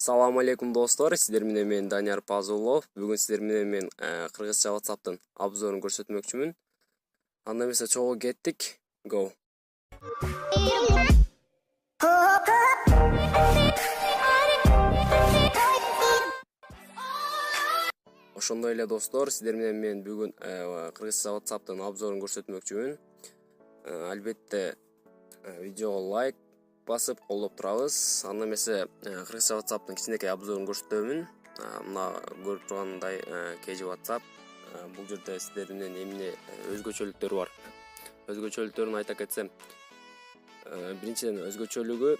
Салам алейкум достор, сиздер менен мен Данияр Пазулов. Бүгүн сиздер менен мен кыргызча WhatsApp'тын обзорун көрсөтмөкчүмүн. Анда эмесе чогуу кеттик. Go. Ошондой эле достор, сиздер менен мен бүгүн кыргызча WhatsApp'тын обзорун көрсөтмөкчүмүн. Албетте видеого лайк басып колдоп турабыз. Анда эмесе кыргызча WhatsApp'тын кичинекей обзорун көрсөтөмүн. Мына көрүп тургандай KG WhatsApp. Бул жерде сиздер менен эмне өзгөчөлүктөрү бар. Өзгөчөлүктөрүн айта кетсем, биринчиден өзгөчөлүгү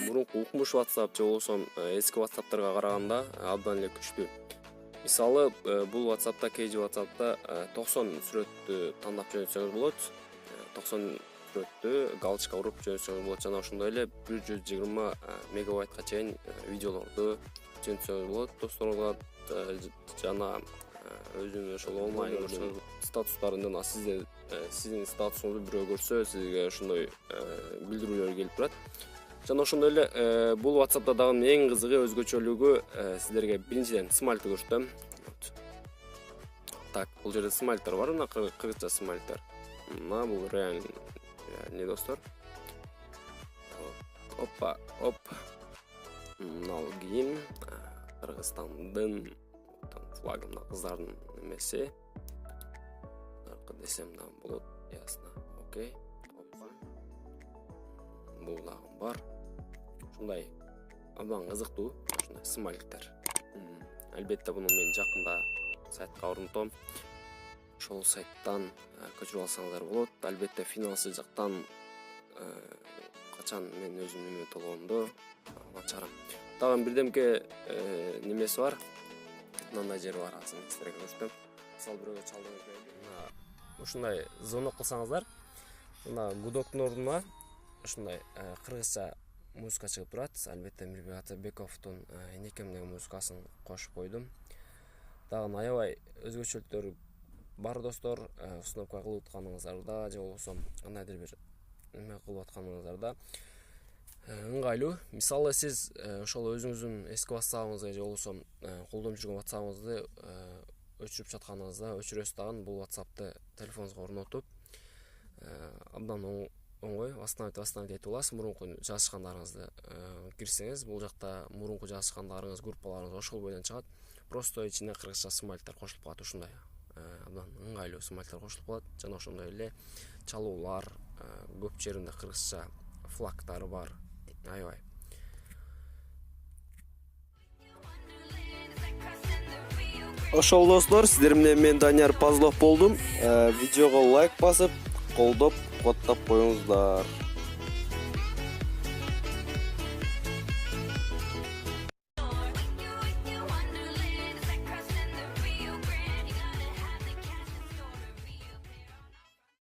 мурунку укмуш WhatsApp же болбосо эски WhatsApp'тарга караганда абдан эле күчтүү. Мисалы, бул WhatsApp'та KG WhatsApp'та 90 сүрөттү тандап жөнөтсөңүз болот. 90 сүрөттү галочка уруп жөнөтсөңүз болот. Жана ошондой эле 120 мегабайтка чейин видеолорду жөнөтсөңүз болот. Досторуңузга жана өзүнүн ошол онлайн көрсөңүз статустарынан сиздин статусуңузду бирөө көрсө, сизге ошондой билдирүүлөр келип турат. Жана ошондой эле бул WhatsApp'та дагы эң кызыгы өзгөчөлүгү сиздерге биринчиден смайльты көрсөтөм. Так, бул жерде смайльтер бар, мына кыргызча смайльтер. Мына бул реальный достор. Опа, оп. Мына кийин Кыргызстандын флагы, мына кыздардын эмеси. Аркы десем да болот, ясно. Окей. Опа. Бул дагы бар. Ушундай абдан кызыктуу ушундай смайльтер. Албетте буну мен жакында сайтка орнотом. Ошол сайттан көчүрүп алсаңыздар болот. Албетте финансый жактан качан мен өзүм неме болгондо ачарам. Дагы бирдемке немеси бар. Мындай жери бар, азыр сиздерге көрсөтөм. Мисалы бирөөгө чалдыңыз мына ушундай звонок кылсаңыздар, мына гудоктун ордуна ушундай кыргызча музыка чыгып турат. Албетте Мирбек Атабековдун Энекем деген музыкасын кошуп койдум. Дагы аябай өзгөчөлүктөр бар достор. Установка кылып атканыңыздарда же болбосо кандайдыр бир эме кылып атканыңыздарда ыңгайлуу. Мисалы сиз ошол өзүңүздүн эски WhatsApp'ыңызга же болбосо колдонуп жүргөн WhatsApp'ыңызды өчүрүп жатканыңызда өчүрөсүз дагы бул WhatsApp'ты телефонуңузга орнотуп абдан оңой восстановить этип аласыз. Мурунку жазышкандарыңызды кирсеңиз, бул жакта мурунку жазышкандарыңыз, группаларыңыз ошол бойдон чыгат. Просто ичине кыргызча смайльтер кошулуп калат, ушундай абдан ыңгайлуу смайльтер кошулуп калат. Жана ошондой эле чалуулар көп жеринде кыргызча флагтары бар. Аябай. Ошол достор, сиздер менен мен Данияр Пазулов болдум. Видеого лайк басып, колдоп, коддоп коюңуздар.